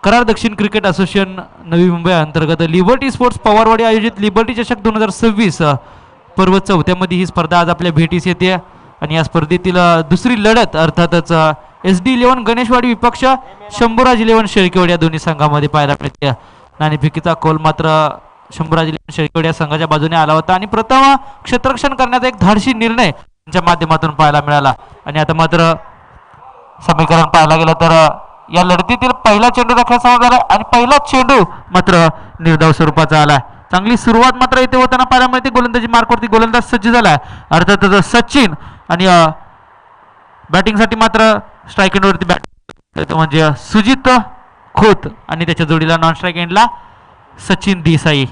करार दक्षिण cricket association Navi Mumbai अंतर्गत लिबर्टी स्पोर्ट्स पवारवाडी आयोजित लिबर्टी चषक 2026 पर्व 4थ्यामध्ये ही स्पर्धा आज आपल्या भेटीस येते आणि या स्पर्धेतील दुसरी लढत अर्थातच SD11 गणेशवाडी विपक्ष शंभूराज 11 शेळकेवाडी या दोन्ही संघामध्ये पाहायला मिळते। नाणेफेकीचा कौल मात्र शंभूराज 11 शेळकेवाडी या संघाच्या बाजूने आला होता आणि प्रथम क्षेत्ररक्षण करण्याचा एक धाडसी निर्णय त्यांच्या माध्यमातून पाहायला मिळाला। आणि आता मात्र समीकरण पाहायला गेलं तर या लढतीतील पहिला चेंडू राखण्याचा झाला आणि पहिला चेंडू मात्र निर्धाव स्वरूपाचा आला। चांगली सुरुवात मात्र इथे होताना पाहायला मिळते। गोलंदाजी मार्कवरती गोलंदाज सज्ज झाला अर्थातच सचिन आणि बॅटिंगसाठी मात्र स्ट्राईक एंडवरती बॅट म्हणजे सुजित खोत आणि त्याच्या जोडीला नॉन स्ट्राईक एंडला सचिन देसाई।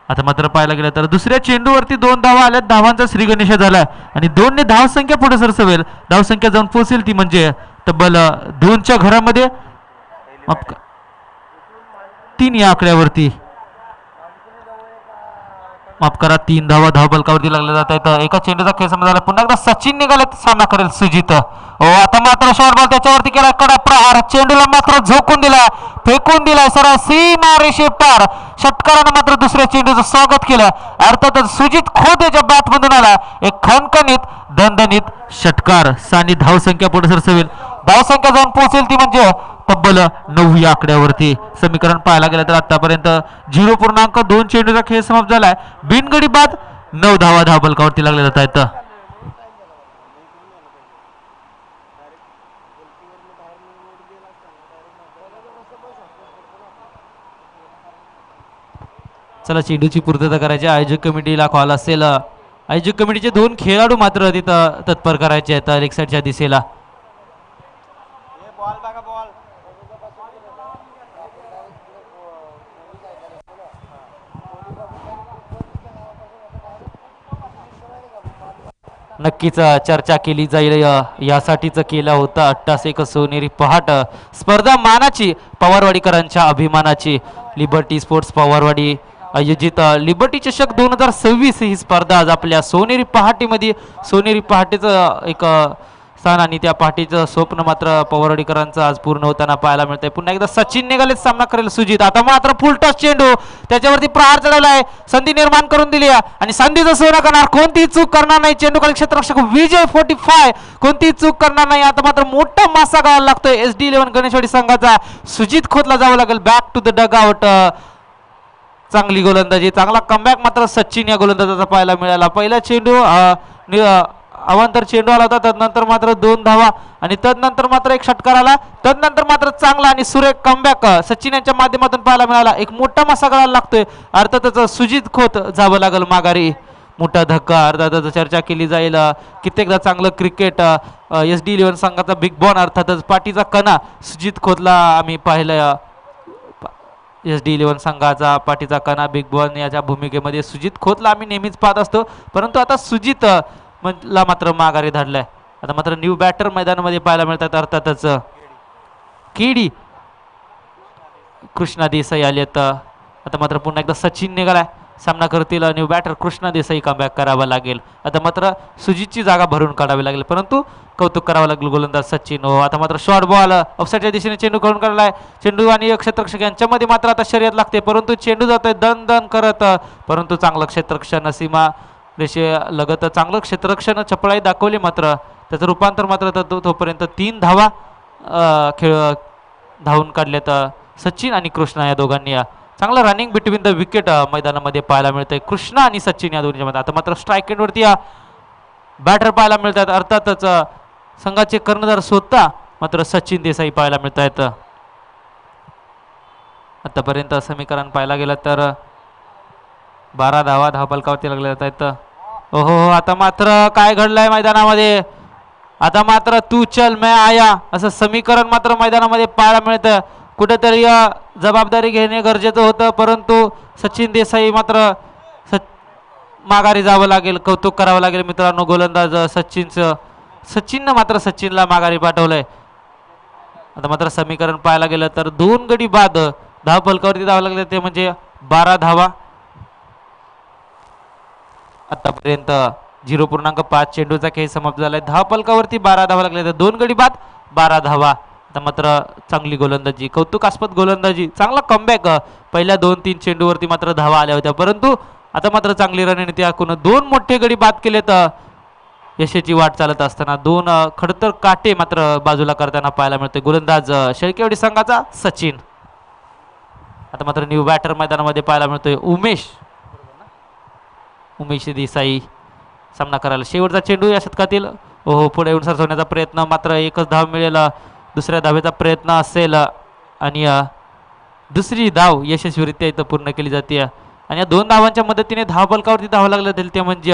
आता मात्र पाहायला गेलं तर दुसऱ्या चेंडूवरती 2 धावा आल्या। धावांचा श्री गणेश झाला आणि 2 ने धावसंख्या पुढे सरसवेल धावसंख्या जाऊन पोहोचेल ती म्हणजे तब्बल 2च्या घरामध्ये 3 या आकड्यावरती माफ करा 3 धावा धावफलकावरती लागले जात आहेत। एका चेंडूचा खेळ समजा झाला। पुन्हा एकदा सचिन निघाले सामना करेल सुजित। आता मात्र शॉर्ट बॉल त्याच्यावरती केला कडा प्रहार चेंडूला मात्र झोकून दिला फेकून दिला सरळ सीमा रेषे पार। षटकारानं मात्र दुसऱ्या चेंडूचं स्वागत केलं अर्थातच सुजित खोत याच्या बॅट मधून आला एक खणखणीत दणदणीत षटकार। सानी धावसंख्या पुढे सरसवेल धावसंख्या जाऊन पोहोचेल ती म्हणजे तब्बल 9 या आकड्यावरती। समीकरण पाहायला गेलं तर आतापर्यंत 0.2 चेंडूचा खेळ समाप्त झालाय। बिनगडी बाद 9 धावा धावफलकावरती लागले जात आहेत। चला चेंडूची पूर्तता करायची आयोजक कमिटीला कॉल असेल। आयोजक कमिटीचे 2 खेळाडू मात्र तिथं तत्पर करायचे आहेत लेग साईडच्या दिशेला। नक्कीच चर्चा केली जाईल यासाठीच केला होता 88 सोनेरी पहाट स्पर्धा मानाची पवारवाडीकरांच्या अभिमानाची लिबर्टी स्पोर्ट्स पवारवाडी आयोजित लिबर्टी चषक 2026 ही स्पर्धा आज आपल्या सोनेरी पहाटीमध्ये सोनेरी पहाटेचं एक स्थान आणि त्या पहाटेचं स्वप्न मात्र पवारवाडीकरांचं आज पूर्ण होताना पाहायला मिळतंय। पुन्हा एकदा सचिन निघाले सामना करेल सुजित। आता मात्र फुलटॉस चेंडू त्याच्यावरती प्रहार चढवला आहे संधी निर्माण करून दिली आणि संधीचं सोनं करणार कोणतीही चूक करणार नाही। चेंडू खाली क्षेत्ररक्षक विजय 45 कोणतीही चूक करणार नाही। आता मात्र मोठा मासा गाळायला लागतोय SD11 गणेशवाडी संघाचा सुजित खोतला जावं लागेल back to the dugout. चांगली गोलंदाजी चांगला कमबॅक मात्र सचिन या गोलंदाजाचा पाहायला मिळाला। पहिला चेंडू अवांतर चेंडू आला होता तदनंतर मात्र 2 धावा आणि तदनंतर मात्र एक षटकार आला तदनंतर मात्र चांगला आणि सुरेख कमबॅक सचिन यांच्या माध्यमातून पाहायला मिळाला। एक मोठा मासा गळायला लागतोय अर्थातच सुजित खोत जावं लागेल माघारी। मोठा धक्का अर्थातच चर्चा केली जाईल कित्येकदा चांगलं क्रिकेट SD11 संघाचा बिग बॉन अर्थातच पाठीचा कणा सुजित खोतला आम्ही पाहिलं। SD11 संघाचा पाठीचा कणा बिग बॉन याच्या भूमिकेमध्ये सुजित खोतला आम्ही नेहमीच पाहत असतो परंतु आता सुजित ला मात्र माघारी धाडलाय। आता मात्र न्यू बॅटर मैदानामध्ये पाहायला मिळतात अर्थातच केडी कृष्णा देसाई आलेत। आता मात्र पुन्हा एकदा सचिन निघालाय सामना करतील new batter Krishna Desai comeback करावा लागेल। आता मात्र सुजितची जागा भरून काढावी लागेल परंतु कौतुक करावं लागेल गोलंदाज सचिन। आता मात्र शॉर्ट बॉल ऑफसाईडच्या दिशेने चेंडू करून काढलाय चेंडू आणि क्षेत्ररक्षक यांच्यामध्ये मात्र आता शर्यत लागते परंतु चेंडू जातोय दन दन करत परंतु चांगलं क्षेत्ररक्षण सीमा रेषे लगत चांगलं क्षेत्ररक्षण चपळाई दाखवली मात्र त्याचं रूपांतर मात्र तोपर्यंत 3 धावा खेळ धावून काढल्यात सचिन आणि कृष्णा या दोघांनी। चांगलं रनिंग बिटवीन द विकेट मैदानामध्ये पाहायला मिळतंय कृष्णा आणि सचिन या दोन्हीच्या मध्ये। आता मात्र स्ट्राईक एंडवरती बॅटर पाहायला मिळतात अर्थातच संघाचे कर्णधार स्वतः मात्र सचिन देसाई पाहायला मिळत आहेत। आतापर्यंत समीकरण पाहायला गेलं तर 12 धावा धावफलकावरती लागले जात आहेत। ओहो आता मात्र काय घडलंय मैदानामध्ये आता मात्र तू चल मैं आया असं समीकरण मात्र मैदानामध्ये पाहायला मिळतं। कुठेतरी जबाबदारी घेणे गरजेचं होतं परंतु सचिन देसाई मात्र माघारी जावं लागेल कौतुक करावं लागेल मित्रांनो गोलंदाज सचिननं मात्र सचिनला माघारी पाठवलंय। आता मात्र समीकरण पाहायला गेलं तर 2 गडी बाद धावफलकावरती जावं लागले ते म्हणजे 12 धावा। आतापर्यंत 0.5 चेंडूचा खेळ समाप्त झालाय धावफलकावरती 12 धावा लागले तर 2 गडी बाद 12 धावा आता मात्र चांगली गोलंदाजी, कौतुकास्पद गोलंदाजी, चांगला कमबॅक. पहिल्या 2-3 चेंडूवरती मात्र धावा आल्या होत्या, परंतु आता मात्र चांगली रणनीती आखून 2 मोठे गडी बाद केलेत. यशाची वाट चालत असताना 2 खडतर काटे मात्र बाजूला करताना पाहायला मिळते. गोलंदाज शेळकेवाडी संघाचा सचिन. आता मात्र न्यू बॅटर मैदानामध्ये पाहायला मिळतोय उमेश देसाई सामना करायला. शेवटचा चेंडू या शतकातील. ओहो, पुढे येऊन सरसवण्याचा प्रयत्न, मात्र एकच धाव मिळेल. दुसऱ्या धावेचा प्रयत्न असेल आणि दुसरी धाव यशस्वीरित्या इथं पूर्ण केली जाते. आणि या 2 धावांच्या मदतीने धावफलकावरती धावा लागल्या जातील, ते म्हणजे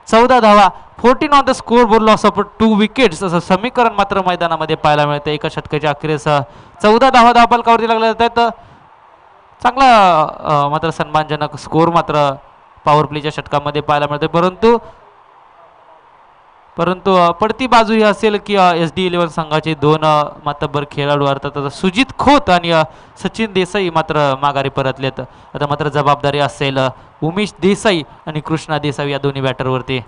14 धावा. 14 on the score board, loss of 2 wickets असं समीकरण मात्र मैदानामध्ये पाहायला मिळतं. एका षटकाच्या अखेरीस 14 धावा धावफलकावरती लागल्या जात आहेत. चांगला मात्र सन्मानजनक स्कोर मात्र पॉवर प्लेच्या षटकामध्ये पाहायला मिळते. परंतु पडती बाजू ही असेल की SD11 संघाचे 2 मातब्बर खेळाडू अर्थात सुजित खोत आणि सचिन देसाई मात्र माघारी परतलेत. आता मात्र जबाबदारी असेल उमेश देसाई आणि कृष्णा देसाई या दोन्ही बॅटरवरती.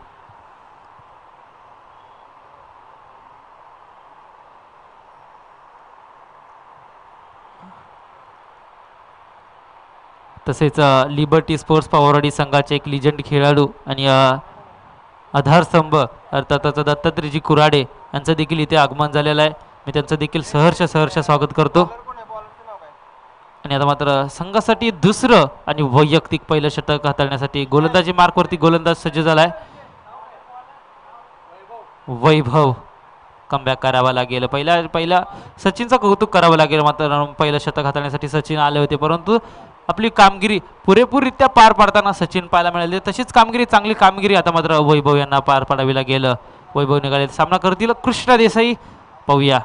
तसेच लिबर्टी स्पोर्ट्स पवारवाडी संघाचे एक लिजंड खेळाडू आणि आधारस्तंभ अर्थातच दत्तात्रेयजी कुराडे यांचं देखील इथे आगमन झालेलं आहे. मी त्यांचं देखील सहर्ष स्वागत करतो. आणि आता मात्र संघासाठी दुसरं आणि वैयक्तिक पहिलं षटक हाताळण्यासाठी गोलंदाजी मार्कवरती गोलंदाज सज्ज झालाय. वैभव कमबॅक करावा लागेल. पहिल्या सचिनचं कौतुक करावं लागेल. मात्र पहिलं षटक हाताळण्यासाठी सचिन आले होते, परंतु आपली कामगिरी पुरेपूररित्या पार पाडताना सचिन पाहायला मिळाले. तशीच चांगली कामगिरी आता मात्र वैभव यांना पार पाडावी लागेल. वैभव निघाले, सामना करतील कृष्णा देसाई. पाहूया.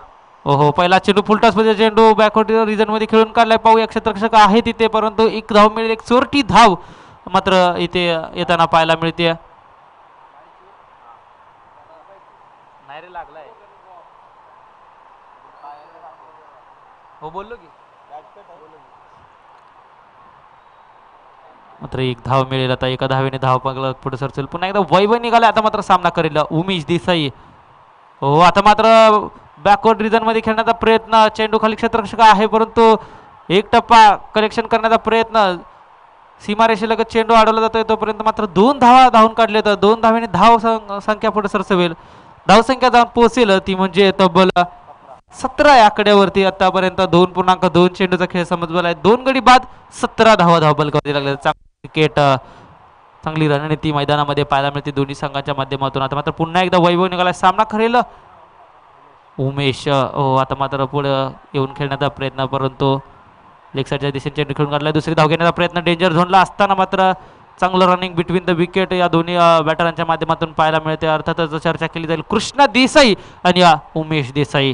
ओहो, पहिला चेंडू फुलटॉसमध्ये चेंडू बॅकवर्ड रिजनमध्ये खेळून काढलाय. पाहूया, क्षेत्ररक्षक आहे तिथे, परंतु एक धाव मिळेल. एक चोरटी धाव मात्र इथे येताना पाहायला मिळते. हो, बोललो की मात्र एक धाव मिळेल. आता एका धावेने धाव पगला पुढे सरसेल. पुन्हा एकदा वैभव निघाला. आता मात्र सामना करेल उमेश देसाई. हो, आता मात्र बॅकवर्ड रिजन मध्ये खेळण्याचा प्रयत्न. चेंडू खाली क्षेत्ररक्षक आहे, परंतु एक टप्पा कलेक्शन करण्याचा प्रयत्न. सीमारेषेलगत चेंडू अडवला जातोय, तोपर्यंत मात्र 2 धावा धावून काढले. तर 2 धावेने धाव संख्या पुढे सरसवेल. धावसंख्या जाऊन पोहोचेल ती म्हणजे तब्बल 17 या आकड्यावरती. आतापर्यंत 2.2 चेंडूचा खेळ समजला आहे. 2 गडी बाद 17 धावा धावफलकावरती लागले. क्रिकेट चांगली रणनीती मैदानामध्ये पाहायला मिळते दोन्ही संघांच्या माध्यमातून. आता मात्र पुन्हा एकदा वैभव निघाला. सामना करेल उमेश. हो, आता मात्र पुढे येऊन खेळण्याचा प्रयत्न, परंतु लेग साईडच्या दिशेने चेंडू खेळून काढला. दुसरी धाव घेण्याचा प्रयत्न डेंजर झोनला असताना मात्र चांगलं रनिंग बिटवीन द विकेट या दोन्ही बॅटरांच्या माध्यमातून पाहायला मिळते. अर्थातच चर्चा केली जाईल कृष्णा देसाई आणि उमेश देसाई.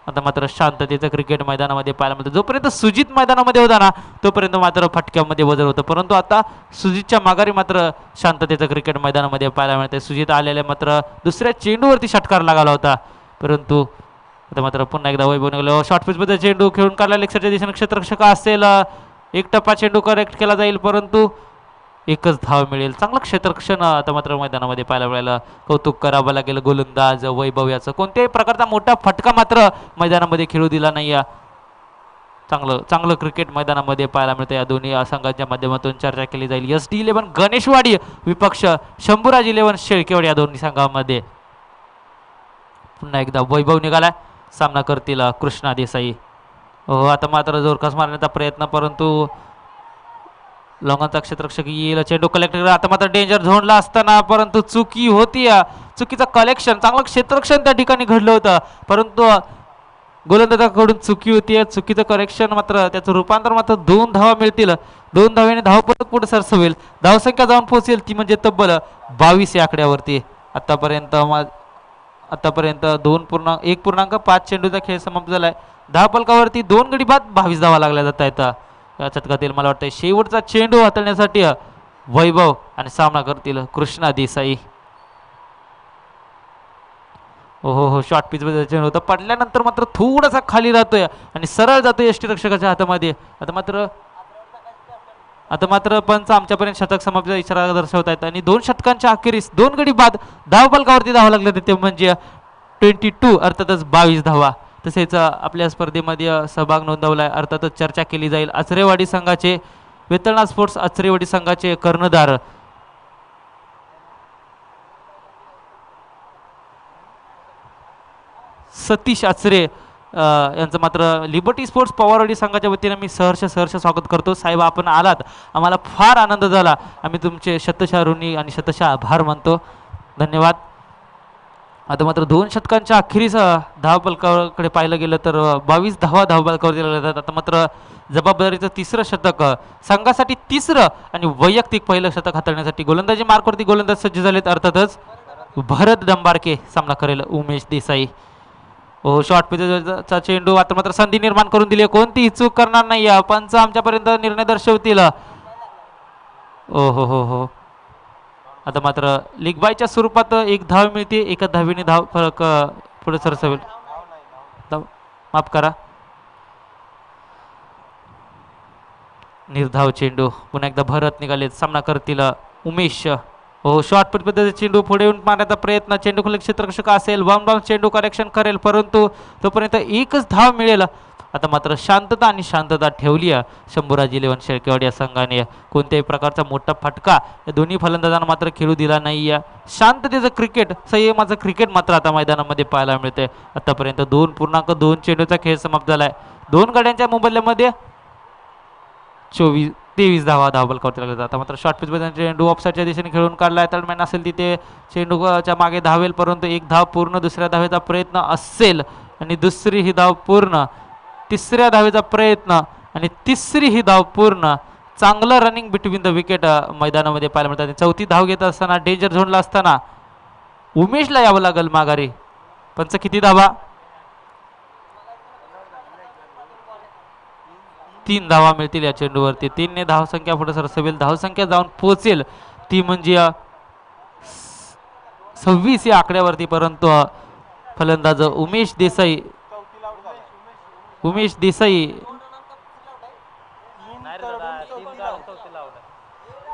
आता मात्र शांततेचं क्रिकेट मैदानामध्ये पाहायला मिळतं. जोपर्यंत सुजित मैदानामध्ये होता ना, तोपर्यंत मात्र फटक्यामध्ये वजन होतं, परंतु आता सुजितच्या माघारी मात्र शांततेचं क्रिकेट मैदानामध्ये पाहायला मिळते. सुजित आलेल्या मात्र दुसऱ्या चेंडूवरती षटकार लागला होता, परंतु आता मात्र पुन्हा एकदा वैभव निघाला. शॉर्ट पिचमध्ये चेंडू खेळून काढला. लेक्सरच्या दिशेने क्षेत्ररक्षक असेल. एक टप्पा चेंडू करेक्ट केला जाईल, परंतु एकच धाव मिळेल. चांगलं क्षेत्ररक्षण आता मात्र मैदानामध्ये पाहायला मिळालं. कौतुक करावं लागेल गोलंदाज वैभव याचं. कोणत्याही प्रकारचा मोठा फटका मात्र मैदानामध्ये खेळू दिला नाही. चांगलं क्रिकेट मैदानामध्ये पाहायला मिळतं. या दोन्ही संघांच्या माध्यमातून चर्चा केली जाईल. SD11 गणेशवाडी विपक्ष शंभूराज 11 शेळकेवाडी या दोन्ही संघांमध्ये. पुन्हा एकदा वैभव निघालाय. सामना करतील कृष्णा देसाई. हो, आता मात्र जोरकस मारण्याचा प्रयत्न, परंतु लॉंगनचा क्षेत्ररक्षक येईल. चेंडू कलेक्टर. आता मात्र डेंजर झोनला असताना, परंतु चुकी होती. चुकीचं कलेक्शन, चांगलं क्षेत्ररक्षण त्या ठिकाणी घडलं होतं, परंतु गोलंदाजाकडून चुकी होती. चुकीचं करेक्शन मात्र त्याचं रूपांतर मात्र 2 धावा मिळतील. 2 धावेने धाव परत पुढे सरसवेल. धावसंख्या जाऊन पोहोचेल ती म्हणजे तब्बल 22 या आकड्यावरती. आतापर्यंत 1.5 चेंडूचा खेळ समाप्त झालाय. धावफलकावरती 2 गडी बाद 22 धावा लागल्या जात आहेत. या षटकातील मला वाटतं शेवटचा चेंडू हाताळण्यासाठी वैभव आणि सामना करतील कृष्णा देसाई. हो, शॉर्ट पिच मध्ये चेंडू होता, पडल्यानंतर मात्र थोडासा खाली राहतोय आणि सरळ जातोय यष्टीरक्षकाच्या हातामध्ये. आता मात्र पंच आमच्यापर्यंत षटक समाप्तीचा इशारा दर्शवत आहेत आणि 2 षटकांच्या अखेरीस 2 गडी बाद धावफलकावरती धावा लागल्या ते म्हणजे 22 अर्थातच 22 धावा. तसेच आपल्या स्पर्धेमध्ये सहभाग नोंदवला आहे. अर्थातच चर्चा केली जाईल आचरेवाडी संघाचे वेतळनाथ स्पोर्ट्स आचरेवाडी संघाचे कर्णधार सतीश आचरे यांचं मात्र लिबर्टी स्पोर्ट्स पवारवाडी संघाच्या वतीने मी सहर्ष स्वागत करतो. साहेब आपण आलात, आम्हाला फार आनंद झाला. आम्ही तुमचे शतशः ऋणी आणि शतशः आभार मानतो. धन्यवाद. आता मात्र 2 षटकांच्या अखेरीस धावफलकाकडे पाहिलं गेलं तर 22 धावा धावफलकावर दिल्या जातात. आता मात्र जबाबदारीचं 3रं षटक संघासाठी 3रं आणि वैयक्तिक पहिलं षटक हाताळण्यासाठी गोलंदाजी मार्कवरती गोलंदाज सज्ज झालेत. अर्थातच भरत डंबारके सामना करेल उमेश देसाई. शॉर्ट पिचचा चेंडू आता मात्र संधी निर्माण करून दिली. कोणतीही चूक करणार नाही. पंच आमच्यापर्यंत निर्णय दर्शवतील. हो आता मात्र लीग बायच्या स्वरूपात 1 धाव मिळते. एका धावेने धाव फरक पुढे सरसवेल. माफ करा, निर्धाव चेंडू. पुन्हा एकदा भरत निघाले, सामना करतील उमेश. शॉर्ट पिच पद्धतीचा चेंडू पुढे येऊन मारण्याचा प्रयत्न. चेंडू खाली क्षेत्ररक्षक असेल, बाउंड चेंडू करेक्शन करेल, परंतु तोपर्यंत 1च धाव मिळेल. आता मात्र शांतता ठेवली शंभूराज इलेव्हन शेळकेवाडी या संघाने. कोणत्याही प्रकारचा मोठा फटका या दोन्ही फलंदाजांना मात्र खेळू दिला नाही. शांततेचं क्रिकेट, संयमाचं क्रिकेट मात्र आता मैदानामध्ये पाहायला मिळते. आतापर्यंत 2.2 चेंडूचा खेळ समाप्त झालाय. 2 गड्यांच्या मोबदल्यामध्ये 23 धावा धावफलकावरती लागले जातात. मात्र शॉर्ट पिच मध्ये चेंडू ऑफसाईडच्या दिशेने खेळून काढलाय. तळमॅन असेल तिथे चेंडूच्या मागे धावेल, परंतु 1 धाव पूर्ण. दुसऱ्या धावेचा प्रयत्न असेल आणि दुसरी ही धाव पूर्ण. तिसऱ्या धावेचा प्रयत्न आणि तिसरी ही धाव पूर्ण. चांगलं रनिंग बिटवीन द विकेट मैदानामध्ये पाहायला मिळतात. 4थी धाव घेत असताना डेंजर झोनला असताना उमेशला यावं लागेल माघारी. पंच किती धावा? 3 धावा मिळतील या चेंडूवरती. 3 ने धावसंख्या पुढे सरसवेल. धावसंख्या जाऊन पोहोचेल ती म्हणजे 26 या आकड्यावरती, परंतु फलंदाज उमेश देसाई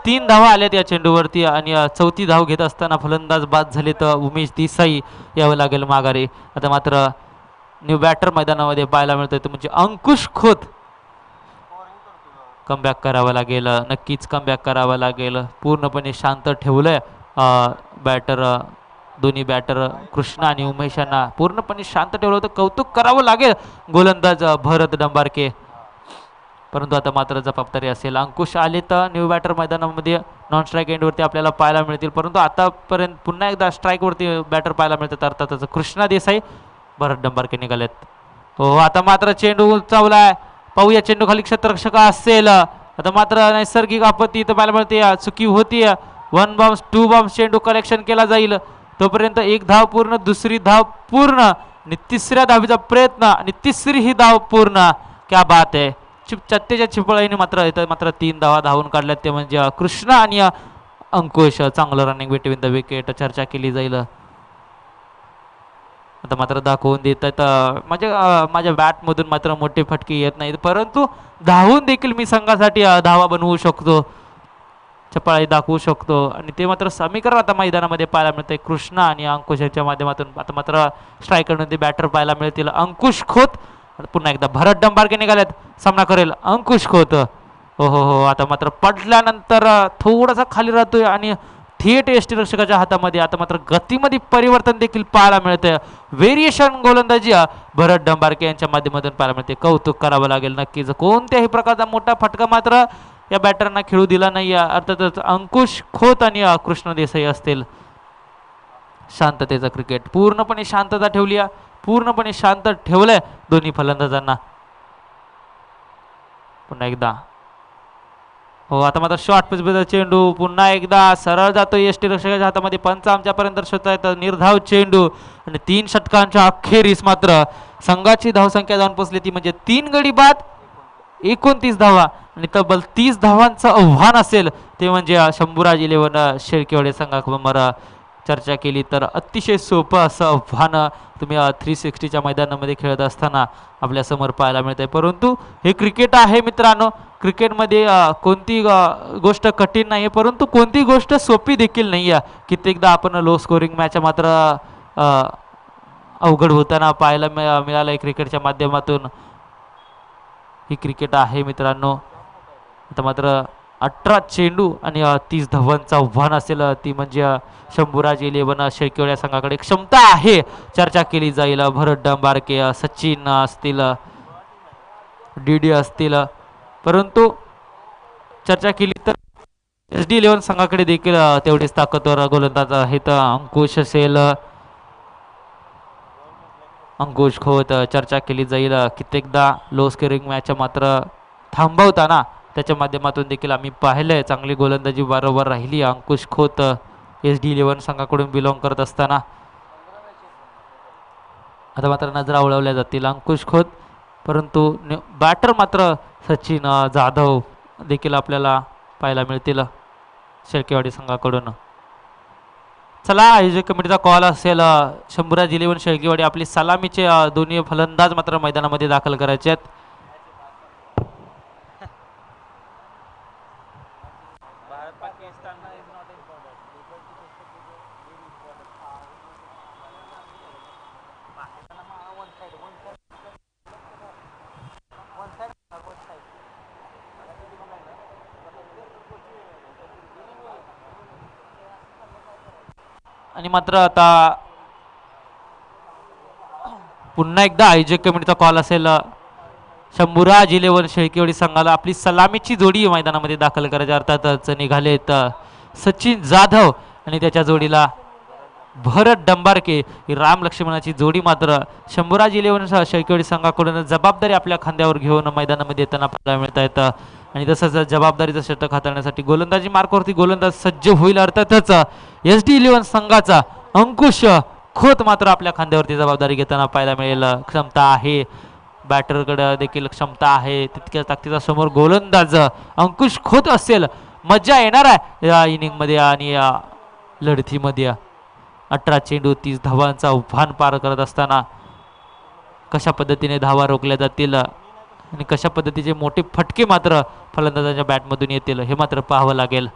3 धावा आल्यात या चेंडूवरती आणि 4थी धाव घेत असताना फलंदाज बाद झाले तर उमेश देसाई यावं लागेल माघारी. आता मात्र न्यू बॅटर मैदानामध्ये पाहायला मिळतोय तो म्हणजे अंकुश खोत. कमबॅक करावं लागेल, नक्कीच कमबॅक करावं लागेल. पूर्णपणे शांत ठेवलंय बॅटर, दोन्ही बॅटर कृष्णा आणि उमेश यांना पूर्णपणे शांत ठेवलं होतं. कौतुक करावं लागेल गोलंदाज भरत डंबारके, परंतु आता मात्र जबाबदारी असेल. अंकुश आले तर न्यू बॅटर मैदानामध्ये नॉन स्ट्राईक एंडवरती आपल्याला पाहायला मिळतील, परंतु आतापर्यंत पुन्हा एकदा स्ट्राईकवरती बॅटर पाहायला मिळतात. अर्थातच कृष्णा देसाई, भरत डंबारके निघालेत. आता मात्र चेंडू चावलाय. पाहूया चेंडू खाली क्षेत्ररक्षक असेल. आता मात्र नैसर्गिक आपत्ती इथं पाहायला मिळते. चुकी होती. 1 बाउन्स 2 बाउन्स चेंडू कलेक्शन केला जाईल. तोपर्यंत 1 धाव पूर्ण, दुसरी धाव पूर्ण आणि तिसऱ्या धावीचा प्रयत्न आणि तिसरी ही धाव पूर्ण. क्या बात आहे. चत्तेच्या चिपळाईने मात्र 3 धावा धावून काढल्यात, ते म्हणजे कृष्णा आणि अंकुश. चांगलं रनिंग बिटवीन द विकेट. चर्चा केली जाईल. आता मात्र दाखवून देत आहेत माझ्या बॅटमधून मात्र मोठे फटके येत नाहीत, परंतु धावून देखील मी संघासाठी धावा बनवू शकतो, चपळाई दाखवू शकतो. आणि ते मात्र समीकरण आता मैदानामध्ये पाहायला मिळते कृष्णा आणि अंकुश यांच्या माध्यमातून. आता मात्र स्ट्रायकरमध्ये बॅटर पाहायला मिळतील. अंकुश खोत पुन्हा एकदा भरत डंबारके निघाल्यात. सामना करेल अंकुश खोत. हो आता मात्र पडल्यानंतर थोडासा खाली राहतोय आणि थेट यष्टीरक्षकाच्या हातामध्ये. आता मात्र गतीमध्ये परिवर्तन देखील पाहायला मिळते. व्हेरिएशन गोलंदाजी भरत डंबारके यांच्या माध्यमातून पाहायला मिळते. कौतुक करावं लागेल नक्कीच. कोणत्याही प्रकारचा मोठा फटका मात्र या बॅटरना खेळू दिला नाही. अर्थातच अंकुश खोत आणि कृष्ण देसाई असतील. शांततेचा क्रिकेट, पूर्णपणे शांतता ठेवली, पूर्णपणे शांत ठेवलंय दोन्ही फलंदाजांना. पुन्हा एकदा आता मात्र शॉर्ट पिच चेंडू पुन्हा एकदा सरळ जातो यष्टीरक्षकाच्या हातामध्ये. पंच आमच्यापर्यंत दर्शवत आहेत निर्धाव चेंडू आणि 3 षटकांच्या अखेरीस मात्र संघाची धावसंख्या जाऊन पोहोचली ती म्हणजे 3 गडी बाद 29 धावा आणि तब्बल 30 धावांचं आव्हान असेल ते म्हणजे शंभूराज इलेव्हन शेळकेवाडी संघासमोर. चर्चा केली तर अतिशय सोपं असं आव्हान तुम्ही 360च्या मैदानामध्ये खेळत असताना आपल्यासमोर पाहायला मिळत आहे. परंतु हे क्रिकेट आहे मित्रांनो. क्रिकेटमध्ये कोणती गोष्ट कठीण नाही आहे, परंतु कोणती गोष्ट सोपी देखील नाही आहे. कित्येकदा आपण लो स्कोरिंग मॅच मात्र अवघड होताना पाहायला मिळालं क्रिकेटच्या माध्यमातून. ही क्रिकेट आहे मित्रांनो. आता मात्र 18 चेंडू आणि 30 धावांचं आव्हान असेल ती म्हणजे शंभूराज 11 शेळकेवाडी संघाकडे क्षमता आहे. चर्चा केली जाईल भरत डंबारके, सचिन असतील, डीडी असतील, परंतु चर्चा केली तर SD11 संघाकडे देखील तेवढीच ताकदवर गोलंदाज आहेत. अंकुश असेल, अंकुश खोत. चर्चा केली जाईल कित्येकदा लो स्कोरिंग मॅच मात्र थांबवताना त्याच्या माध्यमातून देखील आम्ही पाहिलंय चांगली गोलंदाजी वारंवार राहिली अंकुश खोत SD11 संघाकडून बिलॉंग करत असताना. आता मात्र नजरा उडवल्या जातील अंकुश खोत, परंतु बॅटर मात्र सचिन जाधव देखील आपल्याला पाहायला मिळतील शेळकेवाडी संघाकडून. चला आयोजक कमिटीचा कॉल असेल. शंभूराज 11 शेळकेवाडी आपली सलामीचे दोन्ही फलंदाज मात्र मैदानामध्ये दाखल करायचे आहेत. आणि मात्र आता पुन्हा एकदा आयोजक कमिटीचा कॉल असेल. शंभूराज 11 शेळकेवाडी संघाला आपली सलामीची जोडी मैदानामध्ये दाखल करायची. अर्थातच निघालेत सचिन जाधव आणि त्याच्या जोडीला भरत डंबारके. ही राम लक्ष्मणाची जोडी मात्र शंभूराज 11 शेळकेवाडी संघाकडून जबाबदारी आपल्या खांद्यावर घेऊन मैदानामध्ये येताना पाहायला मिळत आहेत. आणि तसंच जबाबदारीचं षटक हाताळण्यासाठी गोलंदाजी मार्गावरती गोलंदाज सज्ज होईल. अर्थातच SD11 संघाचा अंकुश खोत मात्र आपल्या खांद्यावरती जबाबदारी घेताना पाहायला मिळेल. क्षमता आहे, बॅटरकडे देखील क्षमता आहे तितक्या ताकदीचा समोर गोलंदाज अंकुश खोत असेल. मजा येणार आहे या इनिंगमध्ये आणि या लढतीमध्ये. 18 चेंडू 30 धावांचा आव्हान पार करत असताना कशा पद्धतीने धावा रोखल्या जातील आणि कशा पद्धतीचे मोठे फटके मात्र फलंदाजांच्या बॅटमधून येतील हे मात्र पाहावं लागेल.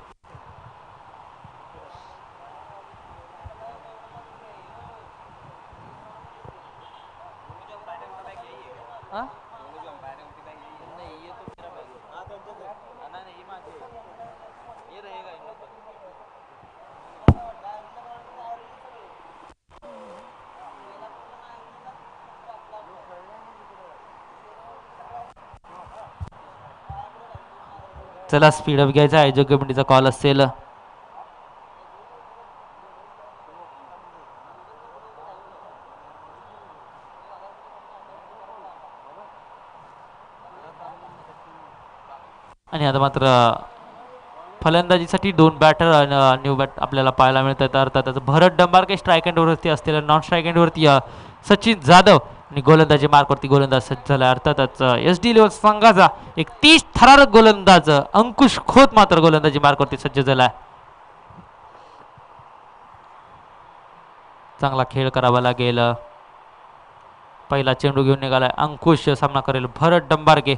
चला स्पीडअप घ्यायचा आयोजक कमिटीचा कॉल असेल. आणि आता मात्र फलंदाजीसाठी 2 बॅटर न्यू बॅट आपल्याला पाहायला मिळतात. अर्थातच भरत डंबारके स्ट्राईक एंडवरती असतील, नॉन स्ट्राईक एंडवरती सचिन जाधव आणि गोलंदाजी मार्कवरती गोलंदाज सज्ज झाला. अर्थातच SD11 संघाचा एक 30 थरारक गोलंदाज अंकुश खोत मात्र गोलंदाजी मार्कवरती सज्ज झाला. चांगला खेळ करावा लागेल. पहिला चेंडू घेऊन निघालाय अंकुश. सामना करेल भरत डंबारके.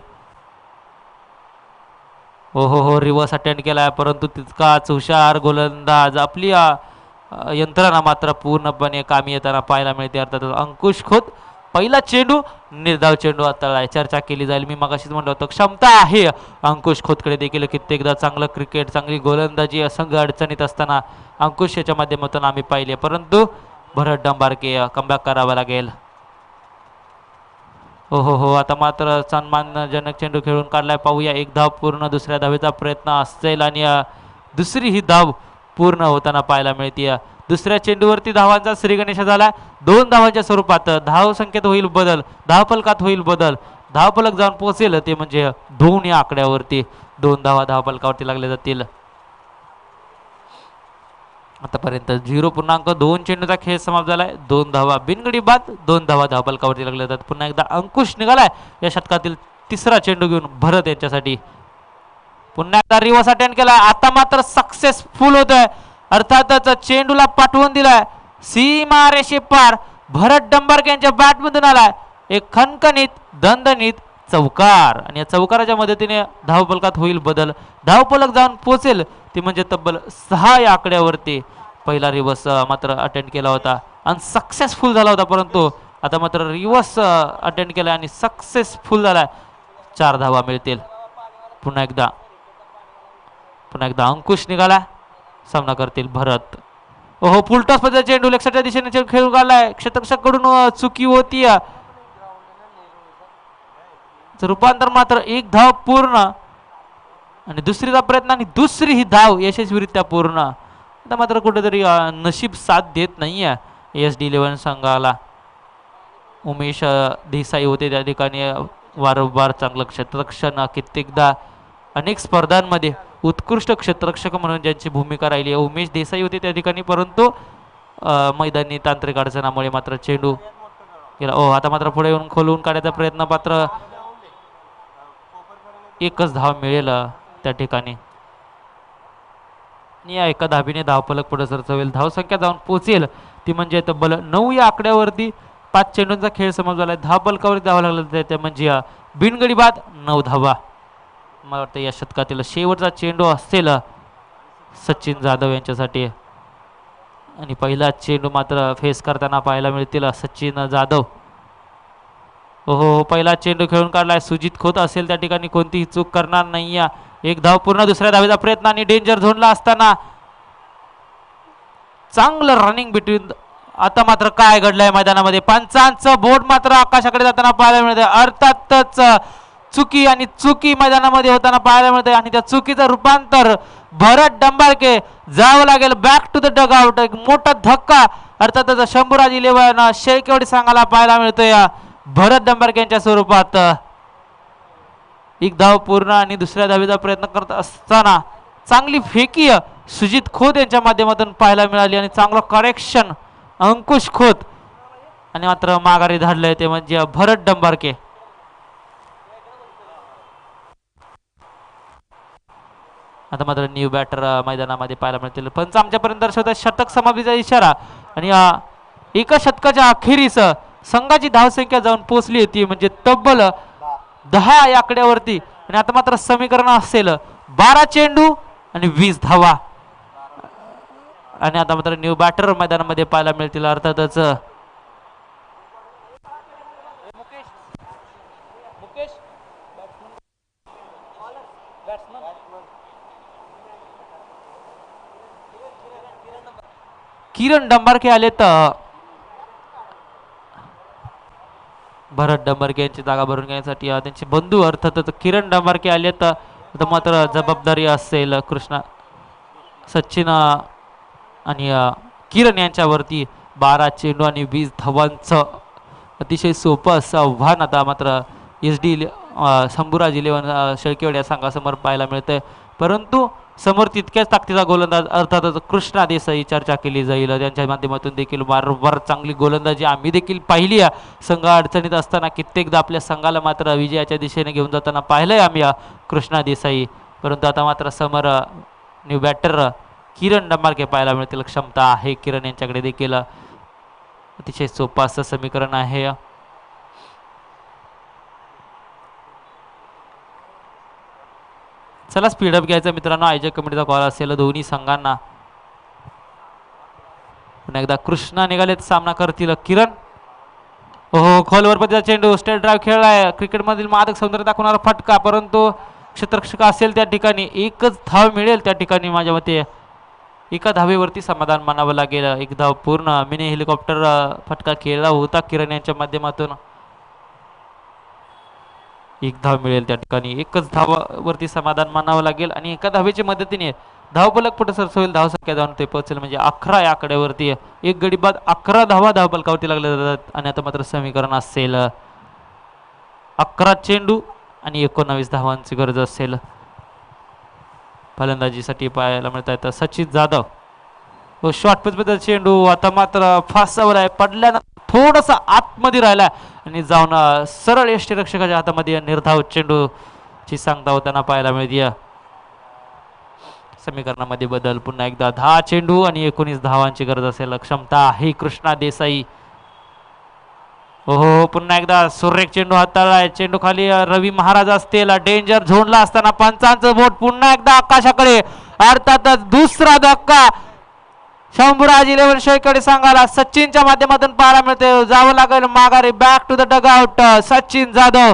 हो रिव्हर्स अटेंड केलाय, परंतु तितकाच हुशार गोलंदाज आपली यंत्रणा मात्र पूर्णपणे कामी येताना पाहायला मिळते. अर्थातच अंकुश खोत पहिला चेंडू निर्धाव चेंडू हाताळलाय. चर्चा केली जाईल, मी मगाशीच म्हणलं होतं क्षमता आहे अंकुश खोतकडे देखील. कित्येकदा चांगलं क्रिकेट, चांगली गोलंदाजी संघ अडचणीत असताना अंकुश याच्या माध्यमातून आम्ही पाहिले, परंतु भरत डंबारके कमबॅक करावा लागेल. हो आता मात्र सन्मानजनक चेंडू खेळून काढलाय. पाहूया, एक धाव पूर्ण, दुसऱ्या धावेचा प्रयत्न असेल आणि दुसरी ही धाव पूर्ण होताना पाहायला मिळते. दुसऱ्या चेंडूवरती धावांचा श्रीगणेश झाला. 2 धावांच्या स्वरूपात धाव संख्येत होईल बदल, धावफलकात होईल बदल. धावफलक जाऊन पोहोचेल ते म्हणजे 2 या आकड्यावरती 2 धावा धावफलकावरती लागल्या जातील. आतापर्यंत 0.2 चेंडूचा खेळ समाप्त झालाय. 2 धावा बिनगडी बाद, 2 धावा धावफलकावरती लागल्या जातात. पुन्हा एकदा अंकुश निघालाय या षटकातील तिसरा चेंडू घेऊन भरत यांच्यासाठी. पुन्हा एकदा रिव्हर्स अटेंड केला. आता मात्र सक्सेसफुल होतोय. अर्थातच चेंडूला पाठवून दिलाय सीमा रेषे पार. भरत डंबारके यांच्या बॅटमधून आलाय एक खणखणीत दणदणीत चौकार आणि या चौकाराच्या मदतीने धावफलकात होईल बदल. धावफलक जाऊन पोहोचेल ते म्हणजे तब्बल 6 या आकड्यावरती. पहिला रिव्हर्स मात्र अटेंड केला होता आणि सक्सेसफुल झाला होता, परंतु आता मात्र रिव्हर्स अटेंड केला आणि सक्सेसफुल झाला. 4 धावा मिळतील. पुन्हा एकदा अंकुश निघाला. सामना करतील भरत. ओहो फुलटॉस मध्ये चेंडू लेक्सच्या दिशेने चेंडू खेळून काढलाय. क्षेत्ररक्षकाकडून चुकी होती. रूपांतर मात्र 1 धाव पूर्ण आणि दुसरीचा प्रयत्न आणि दुसरी ही धाव यशस्वीरित्या पूर्ण. आता मात्र कुठेतरी नशीब साथ देत नाहीये SD11 संघाला. उमेश देसाई होते त्या ठिकाणी. वारंवार चांगलं क्षेत्ररक्षण, कित्येकदा अनेक स्पर्धांमध्ये उत्कृष्ट क्षेत्ररक्षक म्हणून ज्यांची भूमिका राहिली आहे उमेश देसाई होते त्या ठिकाणी. परंतु मैदानी तांत्रिक अडचणामुळे मात्र चेंडू गेला. आता मात्र पुढे येऊन खोलवून काढायचा प्रयत्न. मात्र 1च धाव मिळेल त्या ठिकाणी. या एका धाबीने धावफलक पुढे सरचवेल. धावसंख्या जाऊन पोहोचेल ती म्हणजे तब्बल 9 या आकड्यावरती. 5 चेंडूंचा खेळ समाप्त झाला. धावफलकावरती धावा लागला ते म्हणजे बिनगडी बाद 9 धावा. मला वाटतं या शतकातील शेवटचा चेंडू असेल सचिन जाधव यांच्यासाठी. आणि पहिला चेंडू मात्र फेस करताना पाहायला मिळतील सचिन जाधव. पहिला चेंडू खेळून काढलाय. सुजित खोत असेल त्या ठिकाणी, कोणतीही चूक करणार नाही. 1 धाव पूर्ण. दुसऱ्या धावेचा प्रयत्न आणि डेंजर झोनला असताना चांगलं रनिंग बिटवीन. आता मात्र काय घडलंय मैदानामध्ये. पंचांचं बोट मात्र आकाशाकडे जाताना पाहायला मिळते. अर्थातच चुकी आणि चुकी मैदानामध्ये होताना पाहायला मिळते आणि त्या चुकीचं रूपांतर भरत डंबारके. जावं लागेल back to the dugout. एक मोठा धक्का अर्थातच शंभूराज 11 शेळकेवाडी संघाला पाहायला मिळतोय भरत डंबारके यांच्या स्वरूपात. 1 धाव पूर्ण आणि दुसऱ्या धावेचा प्रयत्न करत असताना चांगली फेकी सुजित खोत यांच्या माध्यमातून पाहायला मिळाली आणि चांगलं करेक्शन अंकुश खोत. आणि मात्र माघारी धाडलंय ते म्हणजे भरत डंबारके. आता मात्र न्यू बॅटर मैदानामध्ये पाहायला मिळतील. पंच आमच्यापर्यंत दर्शवतात शतक समाप्तीचा इशारा. आणि एका शतकाच्या अखेरीस संघाची धावसंख्या जाऊन पोहोचली होती म्हणजे तब्बल 10 या आकड्यावरती. आणि आता मात्र समीकरण असेल 12 चेंडू आणि 20 धावा. आणि आता मात्र न्यू बॅटर मैदानामध्ये पाहायला मिळतील. अर्थातच किरण डंबारके आलेत. भरत डंबारके यांची जागा भरून घेण्यासाठी त्यांचे बंधू अर्थातच किरण डंबारके आलेत. आता मात्र जबाबदारी असेल कृष्णा सचिन आणि किरण यांच्यावरती. 12 चेंडू आणि 20 धावांचं अतिशय सोपं असं आव्हान आता मात्र शंभूराज 11 शेळकेवाडी या संघासमोर पाहायला मिळतंय. परंतु समोर तितक्याच ताकदीचा गोलंदाज अर्थातच कृष्णा देसाई चर्चा केली जाईल. त्यांच्या माध्यमातून देखील वारंवार चांगली गोलंदाजी आम्ही देखील पाहिली. संघ अडचणीत असताना कित्येकदा आपल्या संघाला मात्र विजयाच्या दिशेने घेऊन जाताना पाहिलंय आम्ही कृष्णा देसाई. परंतु आता मात्र समोर न्यू बॅटर किरण डंबारके पाहायला मिळतील. क्षमता आहे किरण यांच्याकडे देखील. अतिशय सोपं असं समीकरण आहे. चला स्पीडअप घ्यायचं मित्रांनो. आयोजक कमिटीचा कॉल असेल दोन्ही संघांना. पुन्हा एकदा कृष्णा निघालेत. सामना करतील किरण. खोलवर पद्धतीचा चेंडू स्टेट ड्राईव्ह खेळलाय. क्रिकेटमधील मादक सौंदर्य दाखवणारा फटका. परंतु क्षेत्ररक्षक असेल त्या ठिकाणी 1च धाव मिळेल त्या ठिकाणी. माझ्या मते एका धावेवरती समाधान मानावं लागेल. 1 धाव पूर्ण. मिनी हेलिकॉप्टर फटका खेळला होता किरण यांच्या माध्यमातून. 1 धाव मिळेल त्या ठिकाणी. 1च धावावरती समाधान मानावं लागेल आणि एका धावेच्या मदतीने धावफलक पुढे सरसवेल. धावसंख्या जाऊन ते पोहोचेल म्हणजे 11 या आकड्यावरती. 1 गडी बाद 11 धावा धावफलकावरती लागल्या जातात. आणि आता मात्र समीकरण असेल 11 चेंडू आणि 19 धावांची गरज असेल. फलंदाजीसाठी पाहायला मिळत आहे सचिन जाधव. शॉर्ट पिच बद्दल चेंडू आता मात्र फासावर आहे. पडल्यानंतर थोडासा आतमध्ये राहिला आणि जाऊन सरळ यष्टीरक्षकाच्या हातामध्ये निर्धाव चेंडूची सांगता होताना पाहायला मिळते. समीकरणामध्ये बदल. पुन्हा एकदा 10 चेंडू आणि 19 धावांची गरज असेल. क्षमता आहे कृष्णा देसाई. पुन्हा एकदा सुरेख चेंडू हाताळलाय. चेंडू खाली रवी महाराज असतील. डेंजर झोनला असताना पंचांचं बोट पुन्हा एकदा आकाशाकडे. अर्थातच दुसरा धक्का शंभूराज 11 शेकडे संघाला सचिनच्या माध्यमातून पाहायला मिळते. जावं लागेल माघारी. Back to the dugout. Sachin Jadhav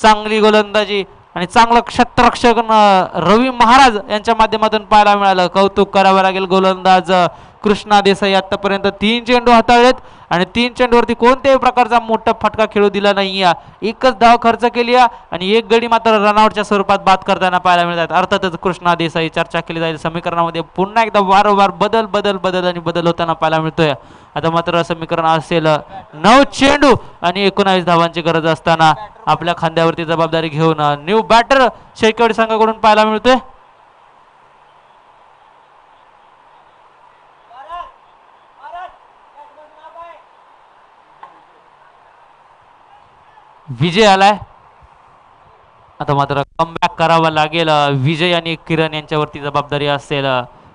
चांगली गोलंदाजी आणि चांगलं क्षेत्ररक्षक रवी महाराज यांच्या माध्यमातून पाहायला मिळालं. कौतुक करावं लागेल गोलंदाज कृष्णा देसाई. आतापर्यंत 3 चेंडू हाताळलेत आणि 3 चेंडूवरती कोणत्याही प्रकारचा मोठा फटका खेळू दिला नाही. एकच धाव खर्च केली आणि एक गडी मात्र रनआउटच्या स्वरूपात बाद करताना पाहायला मिळतात. अर्थातच कृष्णा देसाई चर्चा केली जाईल समीकरणामध्ये. पुन्हा एकदा वारंवार बदल बदल बदल आणि बदल होताना पाहायला मिळतोय. आता मात्र समीकरण असेल 9 चेंडू आणि 19 धावांची गरज असताना आपल्या खांद्यावरती जबाबदारी घेऊन न्यू बॅटर शेकवडी संघाकडून पाहायला मिळतोय. विजय आलाय. आता मात्र कमबॅक करावा लागेल. विजय आणि किरण यांच्यावरती जबाबदारी असेल,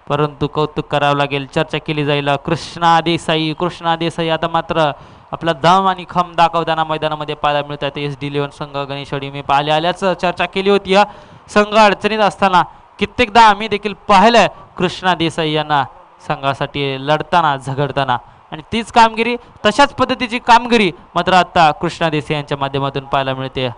परंतु कौतुक करावं लागेल. चर्चा केली जाईल कृष्णा देसाई आता मात्र आपला दम आणि खम दाखवताना मैदानामध्ये पाहायला मिळतात. SD11 संघ गणेशवाडी मी आल्याच चर्चा केली होती. संघ अडचणीत असताना कित्येकदा आम्ही देखील पाहिलंय कृष्णा देसाई यांना संघासाठी लढताना झगडताना, आणि तीच कामगिरी तशाच पद्धतीची कामगिरी मात्र आता कृष्णा देसाई यांच्या माध्यमातून पाहायला मिळते.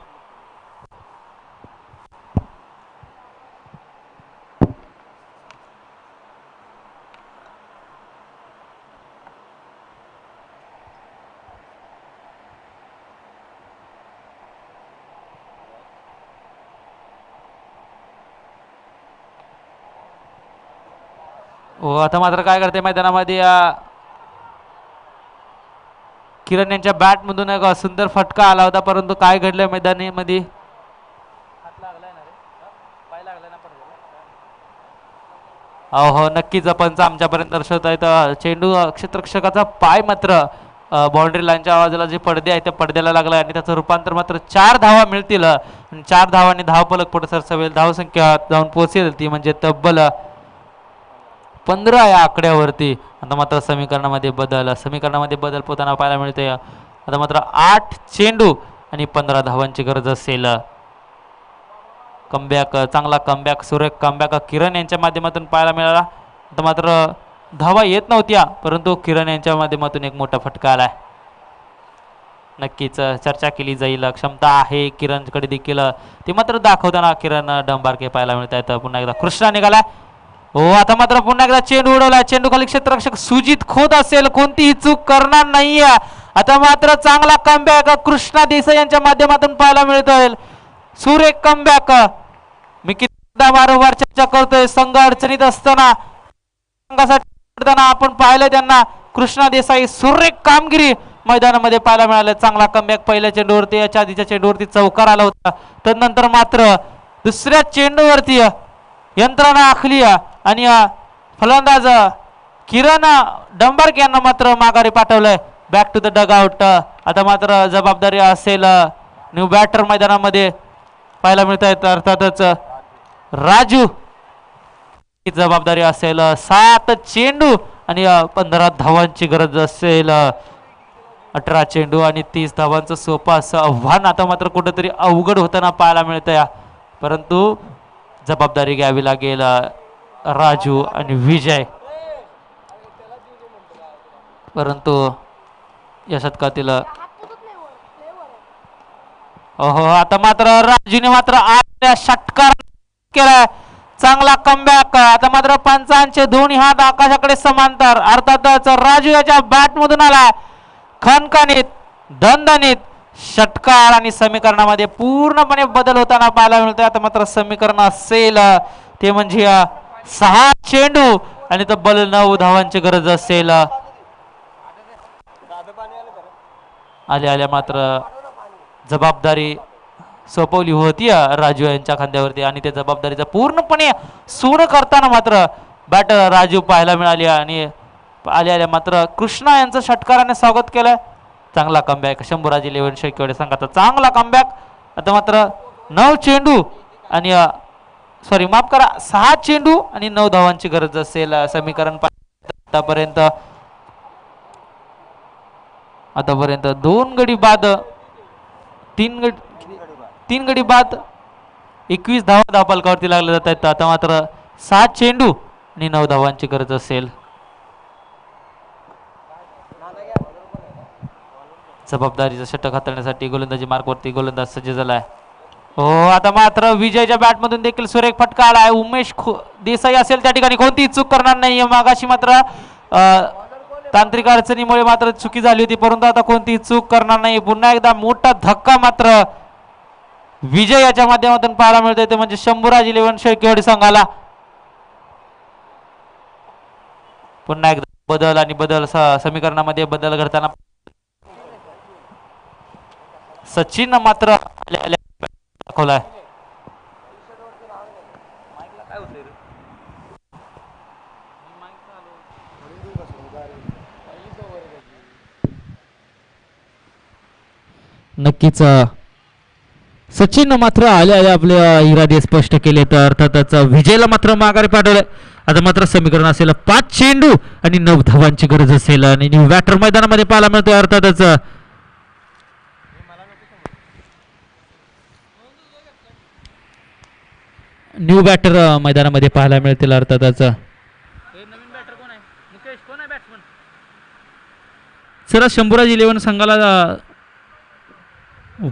हो, आता मात्र काय करते मैदानामध्ये किरण यांच्या बॅट मधून एक सुंदर फटका आला होता, परंतु काय घडलं मैदानामध्ये हो नक्कीच पंच आमच्यापर्यंत दर्शवत आहेत. चेंडू क्षेत्ररक्षकाचा पाय मात्र बाउंड्री लाईनच्या आवाजाला जे पडदे आहे त्या पडद्याला लागला आणि त्याचं रूपांतर मात्र 4 धावा मिळतील. 4 धावांनी धावफलक पुढे सरसावेल. धावसंख्या जाऊन पोहोचेल ती म्हणजे तब्बल 15 या आकड्यावरती. आता मात्र समीकरणामध्ये बदल पोताना पाहायला मिळते. आता मात्र 8 चेंडू आणि 15 धावांची गरज असेल. कमबॅक, चांगला कमबॅक, सुरेख कमबॅक किरण यांच्या माध्यमातून पाहायला मिळाला. आता मात्र धावा येत नव्हत्या, परंतु किरण यांच्या माध्यमातून एक मोठा फटका आलाय. नक्कीच चर्चा केली जाईल. क्षमता आहे किरणकडे देखील, ते मात्र दाखवताना किरण डंबारके पाहायला मिळत आहेत. पुन्हा एकदा कृष्णा निघालाय. हो, आता मात्र पुन्हा एकदा चेंडू उडवला. चेंडू खाली क्षेत्ररक्षक सुजित खोत असेल, कोणतीही चूक करणार नाहीये. आता मात्र चांगला कमबॅक कृष्णा देसाई यांच्या माध्यमातून पाहायला मिळतोय. सुरेख कमबॅक. मी किती वारंवार चर्चा करतोय, संघ अडचणीत असताना संघासाठी आपण पाहिलं त्यांना कृष्णा देसाई सुरेख कामगिरी मैदानामध्ये पाहायला मिळालं. चांगला कमबॅक पहिल्या चेंडूवरती, याच्या आधीच्या चेंडूवरती चौकार आला होता. तदनंतर मात्र दुसऱ्या चेंडूवरती यंत्रणा आखली आणि फलंदाज किरण डंबारके यांना मात्र माघारी पाठवलंय. Back to the dugout. आता मात्र जबाबदारी असेल न्यू बॅटर मैदानामध्ये पाहायला मिळत आहेत. अर्थातच राजू जबाबदारी असेल. 7 चेंडू आणि 15 धावांची गरज असेल. 18 चेंडू आणि 30 धावांचं सोपं असं आव्हान आता मात्र कुठेतरी अवघड होताना पाहायला मिळतंय, परंतु जबाबदारी घ्यावी लागेल राजू आणि विजय. परंतु या शतकातील आता मात्र राजूने मात्र षटकार केलाय. चांगला कमबॅक. आता मात्र पंचांचे दोन्ही हात आकाशाकडे समांतर. अर्थातच राजू याच्या बॅट मधून आला खणखणीत दणदणीत षटकार आणि समीकरणामध्ये पूर्णपणे बदल होताना पाहायला मिळतोय. आता मात्र समीकरण असेल ते म्हणजे 6 चेंडू आणि तब्बल 9 धावांची गरज असेल. आल्या मात्र जबाबदारी सोपवली होती राजू यांच्या खांद्यावरती आणि त्या जबाबदारीचा पूर्णपणे सोनं करताना मात्र बॅटर राजू पाहायला मिळाली आणि आल्या मात्र कृष्णा यांचं षटकाराने स्वागत केलं. चांगला कमबॅक. शंभूराज 11 शेकवडे संघाचा चांगला कमबॅक. आता मात्र 9 चेंडू आणि माफ करा 6 चेंडू आणि 9 धावांची गरज असेल. समीकरण आतापर्यंत 2 गडी बाद 3 गडी बाद 21 धावा धावफलकावरती लागले जात आहेत. आता मात्र 7 चेंडू आणि 9 धावांची गरज असेल. जबाबदारीचा षटक हाताळण्यासाठी गोलंदाजी मार्कवरती गोलंदाज सज्ज झालाय. हो आता मात्र विजयच्या बॅटमधून देखील सुरेख फटका आलाय. उमेश देसाई असेल त्या ठिकाणी, कोणतीही चूक करणार नाही. मागाशी मात्र तांत्रिक अडचणीमुळे मात्र चुकी झाली होती, परंतु आता कोणतीही चूक करणार नाही. पुन्हा एकदा मोठा धक्का मात्र विजय याच्या माध्यमातून पाहायला मिळतोय, ते म्हणजे शंभूराज 11 शेळकेवाडी संघाला. पुन्हा एकदा बदल आणि बदल समीकरणामध्ये बदल घडताना सचिन मात्र दाखवलाय. नक्कीच सचिन मात्र आले आपले इरादे स्पष्ट केले, तर अर्थातच विजयला मात्र माघारी पाठवले. आता मात्र समीकरण असेल 5 चेंडू आणि 9 धावांची गरज असेल आणि न्यू बॅटर मैदानामध्ये पाहायला मिळतोय. अर्थातच न्यू बॅटर मैदानामध्ये पाहायला मिळतील. अर्थातच चला शंभूराज 11 संघाला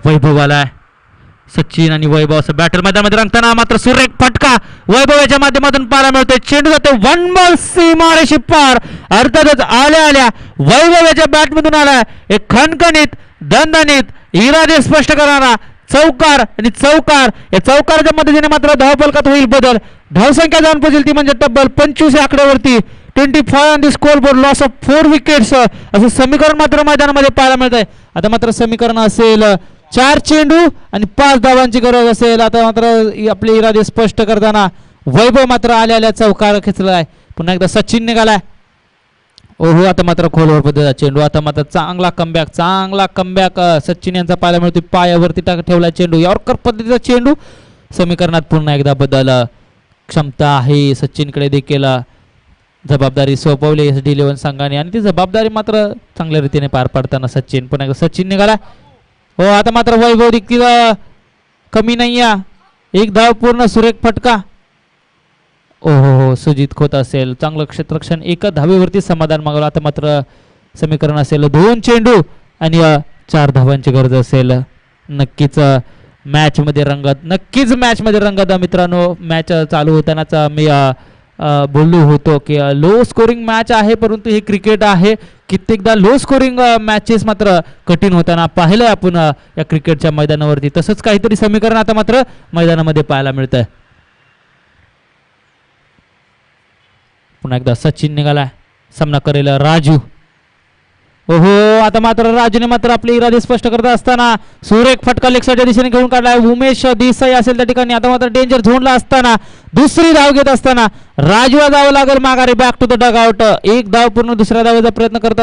वैभव आलाय. सचिन आणि वैभव असं बॅटर मैदानामध्ये रंगताना मात्र सुरेख फटका वैभवाच्या माध्यमातून पाहायला मिळतोय. चेंडू जातो 1 बॉल सीमारेषे पार. अर्थातच आल्या आल्या वैभवाच्या बॅटमधून आलाय एक खणखणीत दणदणीत इरादे स्पष्ट करणारा चौकार आणि चौकार. या चौकाराच्या मदतीने मात्र धावफलकात होईल बदल. धावसंख्या जाऊन पोहोचेल ती म्हणजे तब्बल 25 या आकड्यावरती. 25 on the score board, loss of 4 wickets असं समीकरण मात्र मैदानामध्ये पाहायला मिळत आहे. आता मात्र समीकरण असेल 4 चेंडू आणि 5 धावांची गरज असेल. आता मात्र आपले इरादे स्पष्ट करताना वैभव मात्र आल्या आल्या चौकार खेचलाय. पुन्हा एकदा सचिन निघालाय. ओहो आता मात्र खोलवर पद्धतीचा चेंडू. आता मात्र चांगला कमबॅक सचिन यांचा पाहायला मिळतो. पायावरती ठेवला चेंडू, यॉर्कर पद्धतीचा चेंडू. समीकरणात पुन्हा एकदा बदल. क्षमता आहे सचिनकडे देखील, जबाबदारी सोपवली S11 संघाने आणि ती जबाबदारी मात्र चांगल्या रीतीने पार पाडताना सचिन. पुन्हा एकदा सचिन निघाला. हो आता मात्र वैभव देखील कमी नाही आहे. 1 धाव पूर्ण, सुरेख फटका. ओहो सुजित खोत असेल चांगलं क्षेत्ररक्षण, 1 धावेवरती समाधान मागवलं. आता मात्र समीकरण असेल 2 चेंडू आणि 4 धावांची गरज असेल. नक्कीच मॅचमध्ये रंगत मित्रांनो. मॅच चालू होतानाच मी बोललो होतो की लो स्कोरिंग मॅच आहे, परंतु हे क्रिकेट आहे. कित्येकदा लो स्कोरिंग मॅचेस मात्र कठीण होताना पाहिलं आपण या क्रिकेटच्या मैदानावरती. तसंच काहीतरी समीकरण आता मात्र मैदानामध्ये पाहायला मिळतंय. पुन्हा एकदा सचिन निघालाय. सामना करेल राजू. ओहो आता मात्र राजूने मात्र आपले इरादे स्पष्ट करत असताना सुरेख फटका लेगसाईडच्या दिशेने घेऊन काढलाय. उमेश देसाई असेल त्या ठिकाणी. आता मात्र डेंजर झोनला असताना दुसरी धाव घेत असताना राजूला जावं लागेल माघारी. Back to the dugout. 1 धाव पूर्ण. दुसऱ्या धावेचा प्रयत्न करत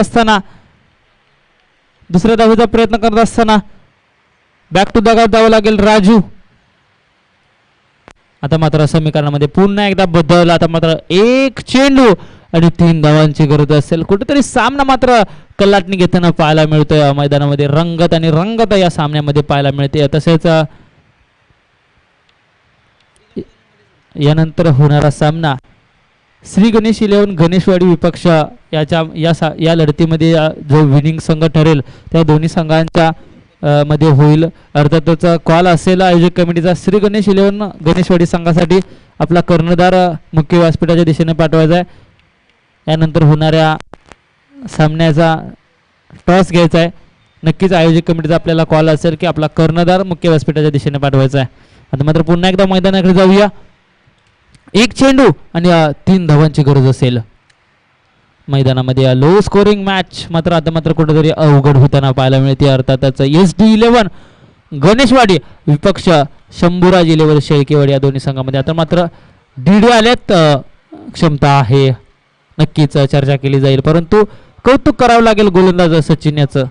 असताना back to the dugout जावं लागेल राजू. आता मात्र समीकरणामध्ये पुन्हा एकदा बदल. आता मात्र 1 चेंडू आणि 3 धावांची गरज असेल. कुठेतरी सामना मात्र कलाटणी घेताना पाहायला मिळतोय मैदानामध्ये. रंगत या सामन्यामध्ये पाहायला मिळते. तसेच यानंतर होणारा सामना श्री गणेश 11 गणेशवाडी विपक्ष या लढतीमध्ये जो विनिंग संघ ठरेल त्या दोन्ही संघांच्या मध्ये होईल. अर्थातच कॉल असेल आयोजक कमिटीचा श्री गणेश 11 गणेशवाडी संघासाठी आपला कर्णधार मुख्य व्यासपीठाच्या दिशेने पाठवायचा आहे. यानंतर होणाऱ्या सामन्याचा टॉस घ्यायचा आहे. नक्कीच आयोजक कमिटीचा आपल्याला कॉल असेल की आपला कर्णधार मुख्य व्यासपीठाच्या दिशेने पाठवायचा आहे. आता मात्र पुन्हा एकदा मैदानाकडे जाऊया. 1 चेंडू आणि 3 धावांची गरज असेल. मैदानामध्ये लो स्कोरिंग मॅच मात्र आता मात्र कुठेतरी अवघड होताना पाहायला मिळते. अर्थातच SD11 गणेशवाडी विपक्ष शंभूराज 11 शेळकेवाडी या दोन्ही संघामध्ये आता मात्र DD आल्यात. क्षमता आहे, नक्कीच चर्चा केली जाईल, परंतु कौतुक करावं लागेल गोलंदाज सचिन याचं.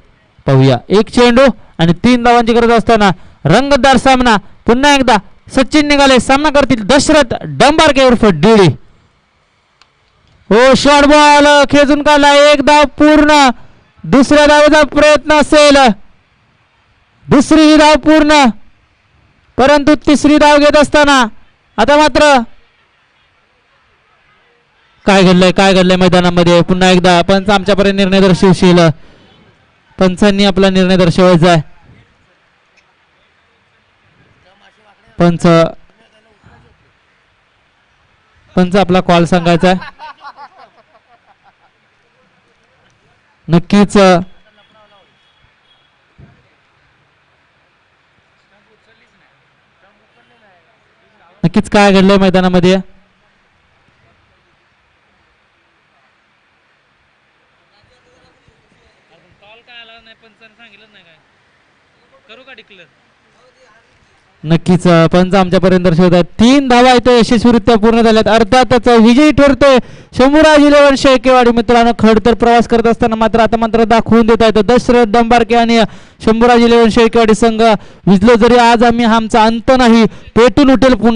पाहूया. 1 चेंडू आणि 3 धावांची गरज असताना रंगतदार सामना. पुन्हा एकदा सचिन निघाले. सामना करतील दशरथ डंबारके उर्फ DD. हो शॉर्ट बॉल खेचून काढला. 1 धाव पूर्ण. दुसऱ्या धावेचा प्रयत्न असेल. दुसरी धाव पूर्ण, परंतु तिसरी धाव घेत असताना आता मात्र काय घडलंय मैदानामध्ये. पुन्हा एकदा पण आमच्यापर्यंत निर्णय दर्शवशील. पंचांनी आपला निर्णय दर्शवायचा आहे. पंच आपला कॉल सांगायचा आहे. नक्कीच नक्कीच काय घडलंय मैदानामध्ये. नक्कीच पंच आमच्यापर्यंत दर्शवत आहेत. 3 धावा इथे यशस्वीरित्या पूर्ण झाल्यात. अर्थातच विजयी ठरतोय शंभूराज 11 शेळकेवाडी. मित्रांनो खडतर प्रवास करत असताना मात्र आता मात्र दाखवून देत आहेत दशरथ डंबारके आणि शंभूराज 11 शेळकेवाडी संघ. विजलो जरी आज आम्ही आमचा अंत नाही, पेटून उठेल पुन्हा.